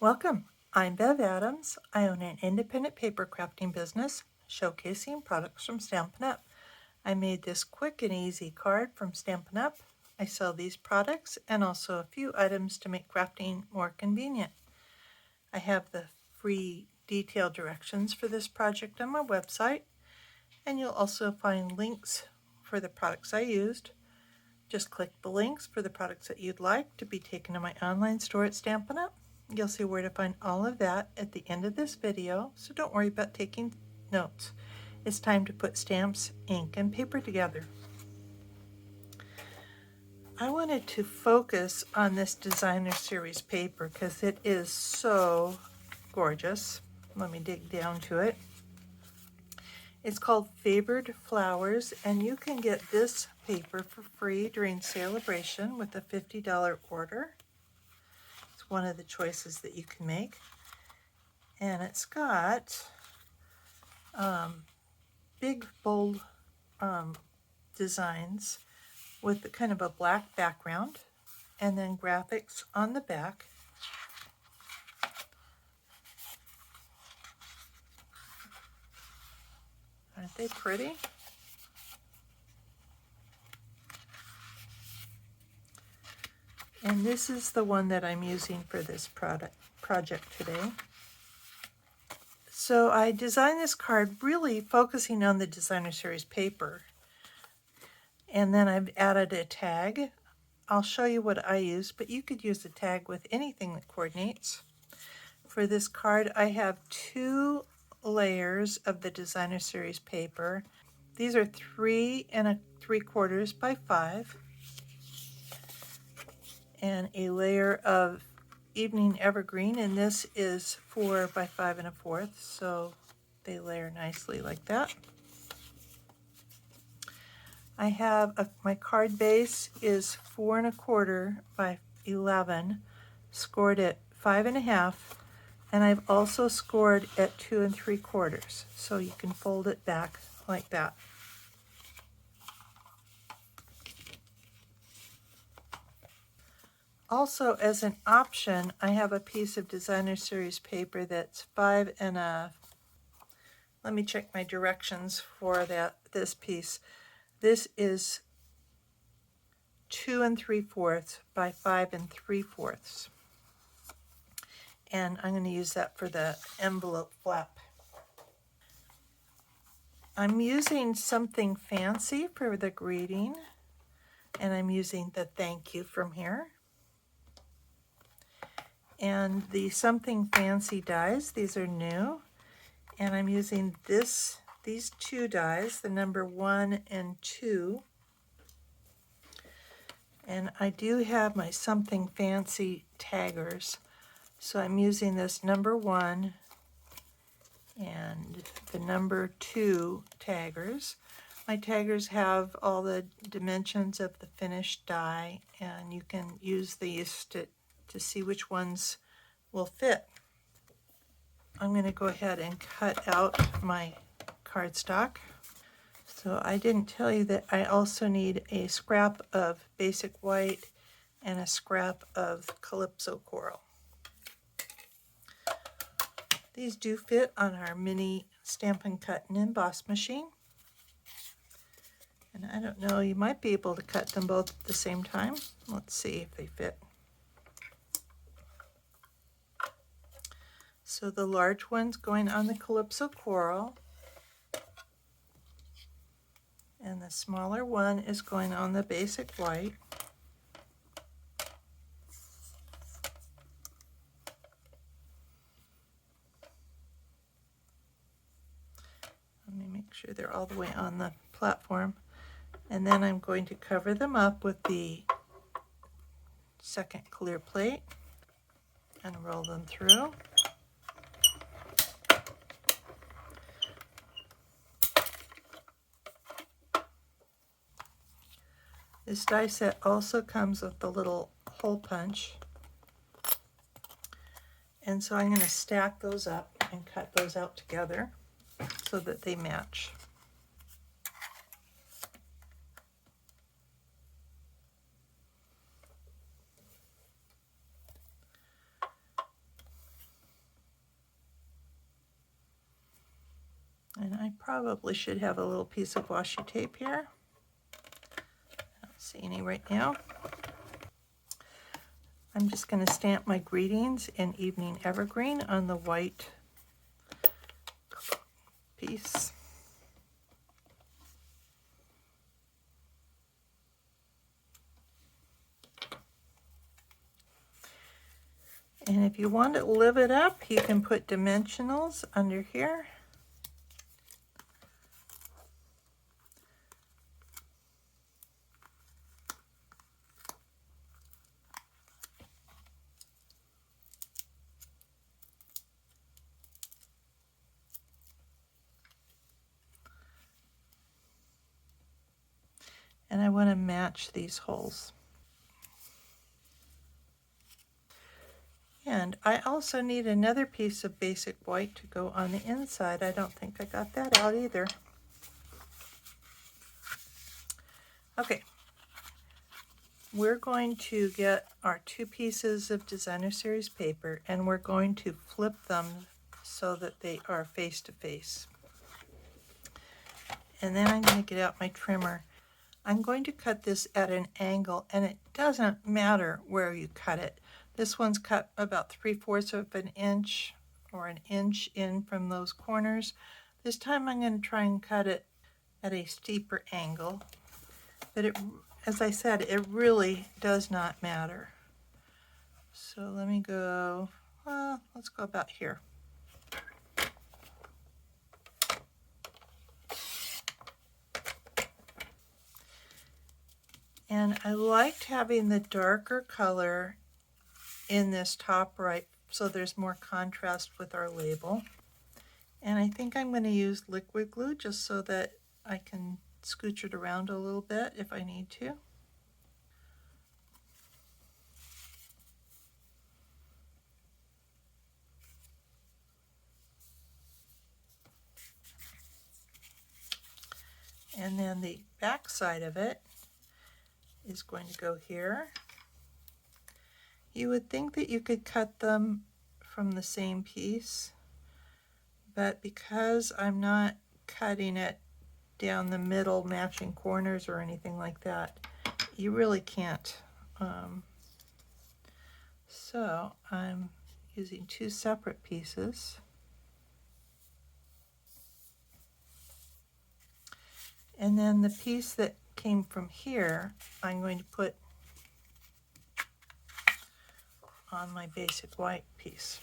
Welcome. I'm Bev Adams. I own an independent paper crafting business showcasing products from Stampin' Up. I made this quick and easy card from Stampin' Up. I sell these products and also a few items to make crafting more convenient. I have the free detailed directions for this project on my website, and you'll also find links for the products I used. Just click the links for the products that you'd like to be taken to my online store at Stampin' Up. You'll see where to find all of that at the end of this video, so don't worry about taking notes. It's time to put stamps, ink, and paper together. I wanted to focus on this designer series paper because it is so gorgeous. Let me dig down to it. It's called Favored Flowers, and you can get this paper for free during Sale-a-Bration with a $50 order. It's one of the choices that you can make. And it's got big, bold designs with kind of a black background, and then graphics on the back. Aren't they pretty? And this is the one that I'm using for this project today. So I designed this card really focusing on the designer series paper. And then I've added a tag. I'll show you what I use, but you could use a tag with anything that coordinates. For this card, I have 2 layers of the designer series paper. These are 3 3/4 by 5. And a layer of evening evergreen, and this is 4 by 5 1/4, so they layer nicely like that. I have my card base is 4 1/4 by 11, scored at 5 1/2, and I've also scored at 2 3/4, so you can fold it back like that. Also, as an option, I have a piece of designer series paper that's 5 1/2. Let me check my directions for this piece. This is 2 3/4 by 5 3/4. And I'm going to use that for the envelope flap. I'm using something fancy for the greeting, and I'm using the thank you from here. And the something fancy dies, these are new, and I'm using these 2 dies, the number 1 and 2. And I do have my something fancy taggers, so I'm using this number 1 and the number 2 taggers. My taggers have all the dimensions of the finished die, and you can use these to see which ones will fit. I'm going to go ahead and cut out my cardstock. So I didn't tell you that I also need a scrap of basic white and a scrap of Calypso coral. These do fit on our mini Stampin' Cut and Emboss machine. And I don't know, you might be able to cut them both at the same time. Let's see if they fit. So the large one's going on the Calypso coral, and the smaller one is going on the basic white. Let me make sure they're all the way on the platform. And then I'm going to cover them up with the second clear plate and roll them through. This die set also comes with the little hole punch. And so I'm going to stack those up and cut those out together so that they match. And I probably should have a little piece of washi tape here. I don't see any right now. I'm just going to stamp my greetings in Evening Evergreen on the white piece. And if you want to live it up, you can put dimensionals under here. And I want to match these holes. And I also need another piece of basic white to go on the inside. I don't think I got that out either. Okay, we're going to get our 2 pieces of Designer Series paper and we're going to flip them so that they are face to face. And then I'm going to get out my trimmer. I'm going to cut this at an angle, and it doesn't matter where you cut it. This one's cut about 3/4 of an inch or an inch in from those corners. This time I'm going to try and cut it at a steeper angle. But it, as I said, it really does not matter. So let me go, let's go about here. And I liked having the darker color in this top right so there's more contrast with our label. And I think I'm going to use liquid glue just so that I can scooch it around a little bit if I need to. And then the back side of it is going to go here. You would think that you could cut them from the same piece, but because I'm not cutting it down the middle, matching corners or anything like that, you really can't. So I'm using 2 separate pieces. And then the piece that came from here, I'm going to put on my basic white piece.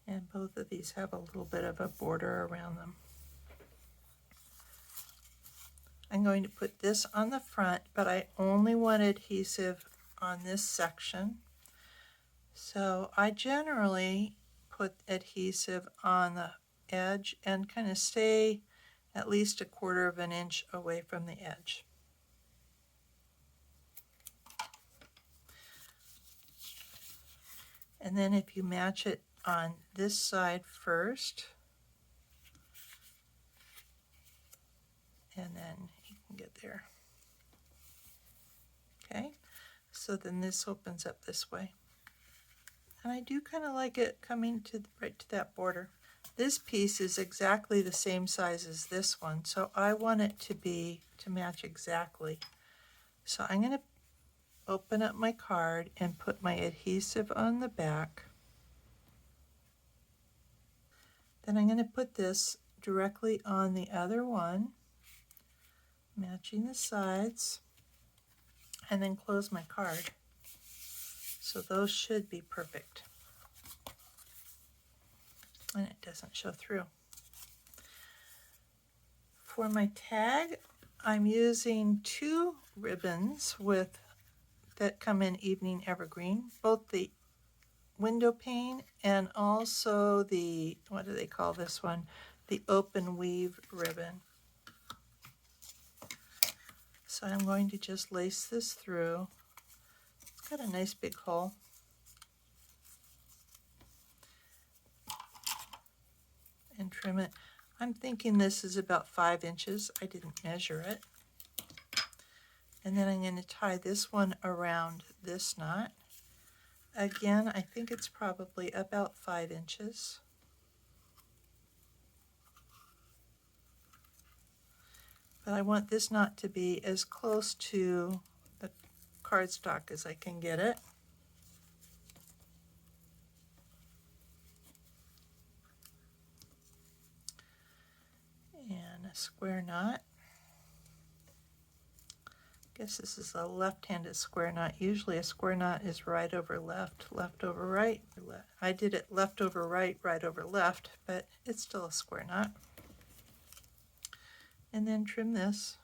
And both of these have a little bit of a border around them. I'm going to put this on the front, but I only want adhesive on this section. So I generally put adhesive on the edge and kind of stay at least 1/4 of an inch away from the edge. And then if you match it on this side first, and then you can get there. Okay, so then this opens up this way. And I do kind of like it coming to right to that border. This piece is exactly the same size as this one, so I want it to match exactly. So I'm going to open up my card and put my adhesive on the back. Then I'm going to put this directly on the other one, matching the sides, and then close my card. So those should be perfect. And it doesn't show through. For my tag, I'm using 2 ribbons that come in Evening Evergreen, both the window pane and also the, what do they call this one? The open weave ribbon. So I'm going to just lace this through. It's got a nice big hole. And trim it. I'm thinking this is about 5 inches. I didn't measure it. And then I'm going to tie this one around this knot. Again, I think it's probably about 5 inches. But I want this knot to be as close to the cardstock as I can get it. And a square knot. I guess this is a left-handed square knot. Usually a square knot is right over left, left over right. I did it left over right, right over left, but it's still a square knot. And then trim this.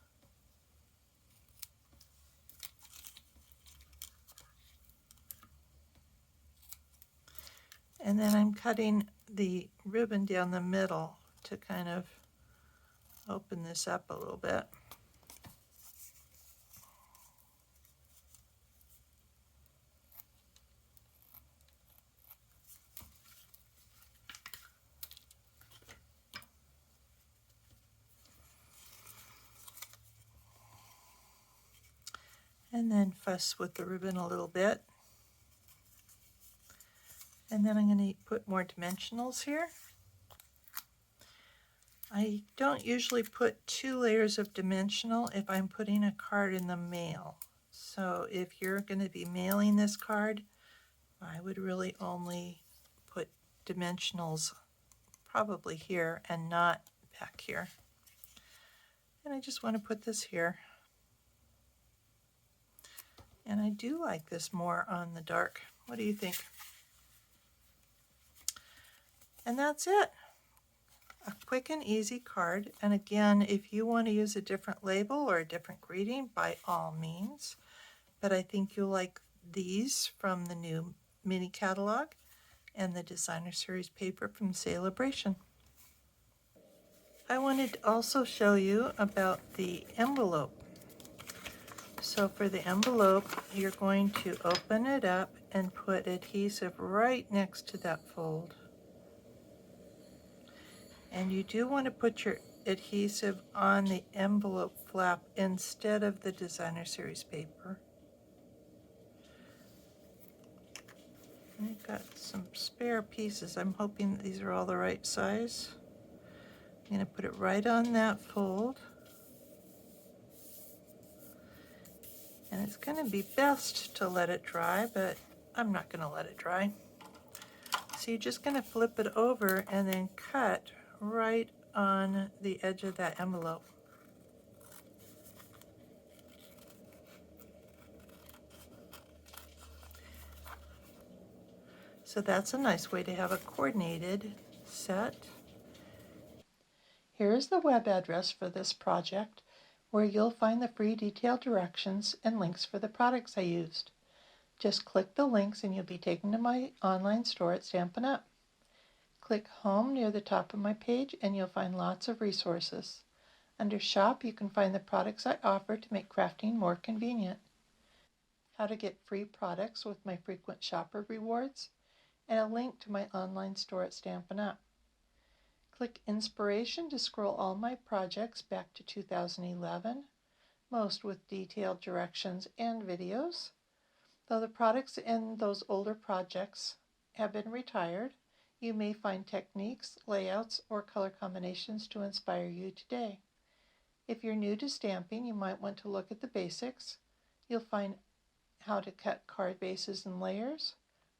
And then I'm cutting the ribbon down the middle to kind of open this up a little bit. And then fuss with the ribbon a little bit. And then I'm going to put more dimensionals here. I don't usually put 2 layers of dimensional if I'm putting a card in the mail. So if you're going to be mailing this card, I would really only put dimensionals probably here and not back here. And I just want to put this here. And I do like this more on the dark. What do you think? And that's it. A quick and easy card. And again, if you want to use a different label or a different greeting, by all means. But I think you'll like these from the new mini catalog and the designer series paper from Sale-a-Bration. I wanted to also show you about the envelope. So for the envelope, you're going to open it up and put adhesive right next to that fold. And you do want to put your adhesive on the envelope flap instead of the designer series paper. And I've got some spare pieces. I'm hoping that these are all the right size. I'm going to put it right on that fold. And it's going to be best to let it dry, but I'm not going to let it dry. So you're just going to flip it over and then cut right on the edge of that envelope. So that's a nice way to have a coordinated set. Here is the web address for this project, where you'll find the free detailed directions and links for the products I used. Just click the links and you'll be taken to my online store at Stampin' Up! Click Home near the top of my page and you'll find lots of resources. Under Shop, you can find the products I offer to make crafting more convenient. How to get free products with my frequent shopper rewards, and a link to my online store at Stampin' Up! Click Inspiration to scroll all my projects back to 2011, most with detailed directions and videos. Though the products in those older projects have been retired, you may find techniques, layouts, or color combinations to inspire you today. If you're new to stamping, you might want to look at the basics. You'll find how to cut card bases and layers,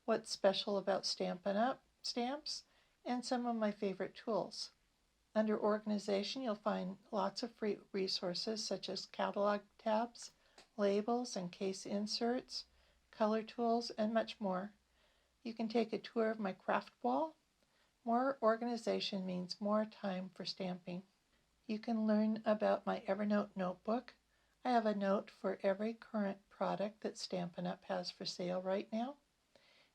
what's special about Stampin' Up! Stamps, and some of my favorite tools. Under Organization, you'll find lots of free resources such as catalog tabs, labels and case inserts, color tools, and much more. You can take a tour of my craft wall. More organization means more time for stamping. You can learn about my Evernote notebook. I have a note for every current product that Stampin' Up! Has for sale right now.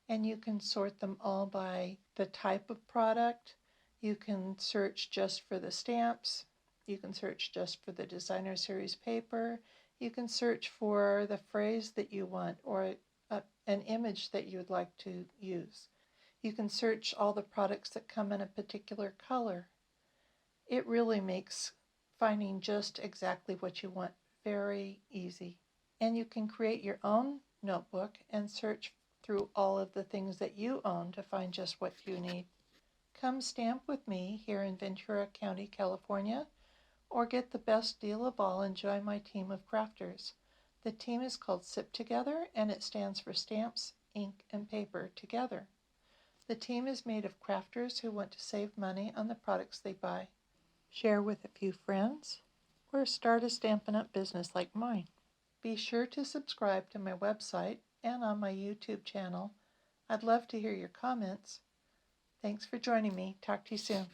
And you can sort them all by the type of product. You can search just for the stamps. You can search just for the designer series paper. You can search for the phrase that you want or an image that you would like to use. You can search all the products that come in a particular color. It really makes finding just exactly what you want very easy. And you can create your own notebook and search through all of the things that you own to find just what you need. Come stamp with me here in Ventura County, California, or get the best deal of all and join my team of crafters. The team is called SIP Together, and it stands for Stamps, Ink, and Paper Together. The team is made of crafters who want to save money on the products they buy, share with a few friends, or start a Stampin' Up! Business like mine. Be sure to subscribe to my website and on my YouTube channel. I'd love to hear your comments. Thanks for joining me. Talk to you soon.